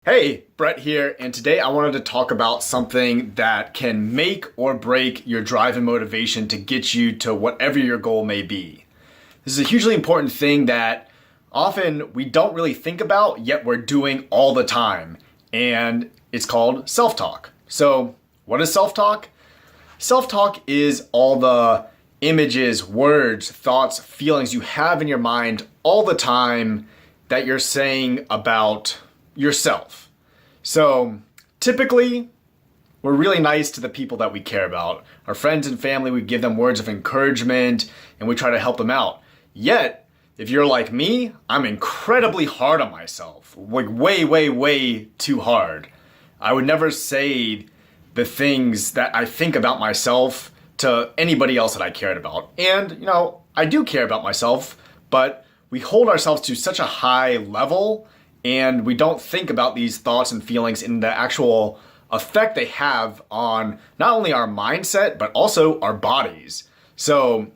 Hey, Brett here, and today I wanted to talk about something that can make or break your drive and motivation to get you to whatever your goal may be. This is a hugely important thing that often we don't really think about, yet we're doing all the time, and it's called self-talk. So, what is self-talk? Self-talk is all the images, words, thoughts, feelings you have in your mind all the time that you're saying about yourself. So typically, we're really nice to the people that we care about. Our friends and family, we give them words of encouragement and we try to help them out. Yet, if you're like me, I'm incredibly hard on myself. Like way too hard. I would never say the things that I think about myself to anybody else that I cared about. And, I do care about myself, but we hold ourselves to such a high level and we don't think about these thoughts and feelings and the actual effect they have on not only our mindset, but also our bodies. So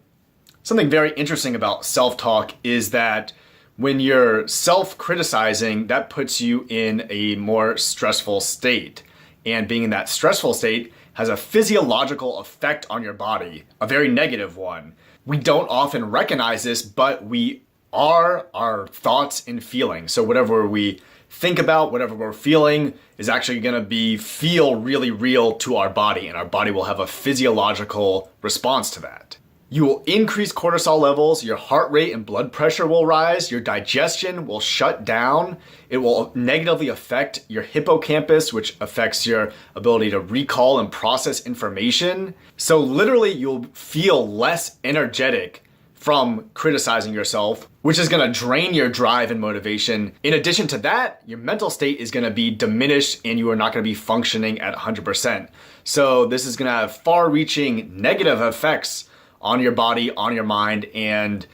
something very interesting about self-talk is that when you're self-criticizing, that puts you in a more stressful state. And being in that stressful state has a physiological effect on your body, a very negative one. We don't often recognize this, but we are our thoughts and feelings. So whatever we think about, whatever we're feeling is actually going to feel really real to our body, and our body will have a physiological response to that. You will increase cortisol levels, your heart rate and blood pressure will rise, your digestion will shut down, it will negatively affect your hippocampus, which affects your ability to recall and process information. So literally you'll feel less energetic from criticizing yourself, which is going to drain your drive and motivation. In addition to that, your mental state is going to be diminished and you are not going to be functioning at 100%. So this is going to have far-reaching negative effects on your body, on your mind, and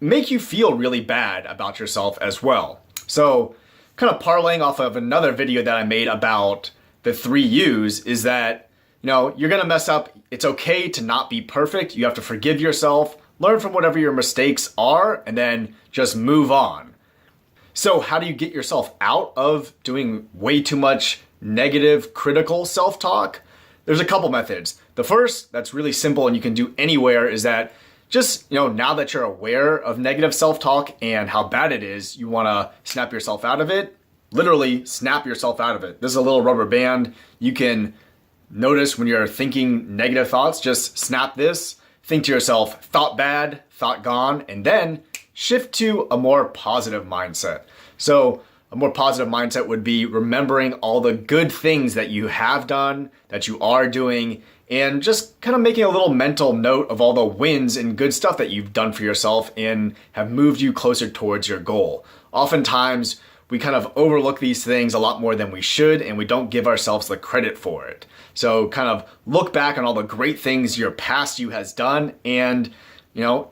make you feel really bad about yourself as well. So kind of parlaying off of another video that I made about the 3 U's is that, you're going to mess up. It's okay to not be perfect. You have to forgive yourself. Learn from whatever your mistakes are, and then just move on. So how do you get yourself out of doing way too much negative, critical self-talk? There's a couple methods. The first, that's really simple and you can do anywhere, is that just, now that you're aware of negative self-talk and how bad it is, you want to snap yourself out of it. Literally snap yourself out of it. This is a little rubber band. You can notice when you're thinking negative thoughts, just snap this. Think to yourself, thought bad, thought gone, and then shift to a more positive mindset. So a more positive mindset would be remembering all the good things that you have done, that you are doing, and just kind of making a little mental note of all the wins and good stuff that you've done for yourself and have moved you closer towards your goal. Oftentimes, we kind of overlook these things a lot more than we should, and we don't give ourselves the credit for it. So kind of look back on all the great things your past you has done and,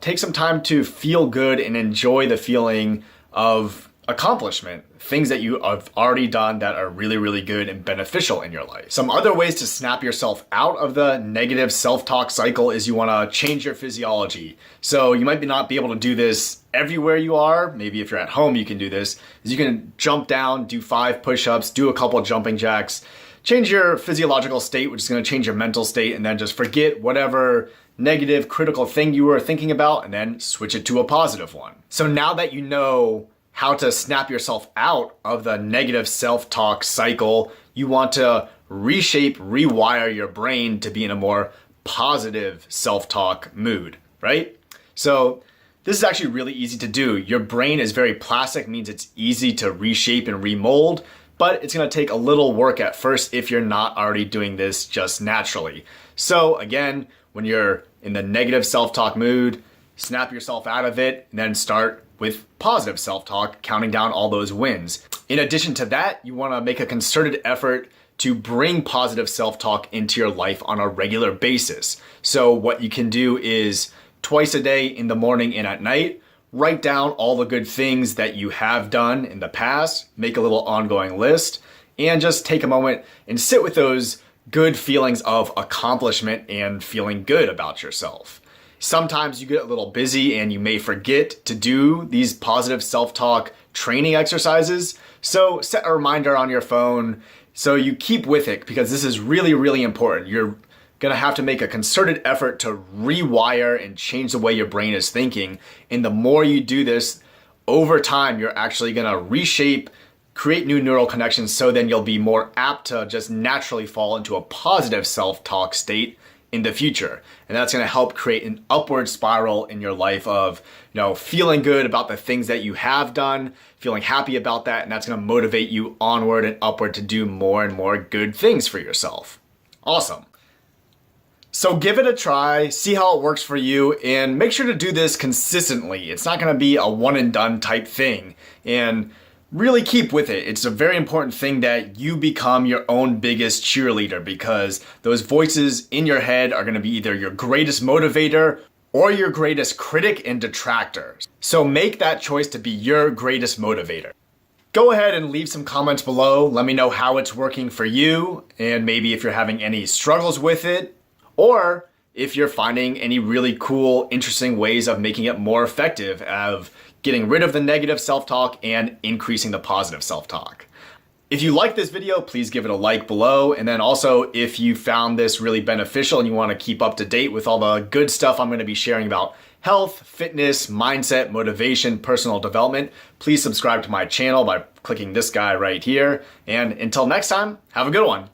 take some time to feel good and enjoy the feeling of accomplishment, things that you have already done that are really good and beneficial in your life. Some other ways to snap yourself out of the negative self-talk cycle is you want to change your physiology. So you might not be able to do this everywhere you are. Maybe if you're at home, you can do this. Is you can jump down, do 5 push-ups, do a couple jumping jacks, change your physiological state, which is going to change your mental state, and then just forget whatever negative, critical thing you were thinking about, and then switch it to a positive one. So now that you know how to snap yourself out of the negative self-talk cycle, you want to reshape, rewire your brain to be in a more positive self-talk mood, right? So this is actually really easy to do. Your brain is very plastic, means it's easy to reshape and remold, but it's going to take a little work at first if you're not already doing this just naturally. So again, when you're in the negative self-talk mood, snap yourself out of it and then start with positive self-talk, counting down all those wins. In addition to that, you want to make a concerted effort to bring positive self-talk into your life on a regular basis. So what you can do is twice a day in the morning and at night, write down all the good things that you have done in the past, make a little ongoing list, and just take a moment and sit with those good feelings of accomplishment and feeling good about yourself. Sometimes you get a little busy and you may forget to do these positive self-talk training exercises. So set a reminder on your phone so you keep with it, because this is really, really important. You're gonna have to make a concerted effort to rewire and change the way your brain is thinking. And the more you do this, over time, you're actually gonna reshape, create new neural connections, so then you'll be more apt to just naturally fall into a positive self-talk state in the future. And that's gonna help create an upward spiral in your life of, feeling good about the things that you have done, feeling happy about that, and that's gonna motivate you onward and upward to do more and more good things for yourself. Awesome. So give it a try, see how it works for you, and make sure to do this consistently. It's not gonna be a one and done type thing. And really keep with it. It's a very important thing that you become your own biggest cheerleader, because those voices in your head are gonna be either your greatest motivator or your greatest critic and detractor. So make that choice to be your greatest motivator. Go ahead and leave some comments below. Let me know how it's working for you, and maybe if you're having any struggles with it, or if you're finding any really cool, interesting ways of making it more effective, of getting rid of the negative self-talk and increasing the positive self-talk. If you like this video, please give it a like below. And then also, if you found this really beneficial and you want to keep up to date with all the good stuff I'm going to be sharing about health, fitness, mindset, motivation, personal development, please subscribe to my channel by clicking this guy right here. And until next time, have a good one.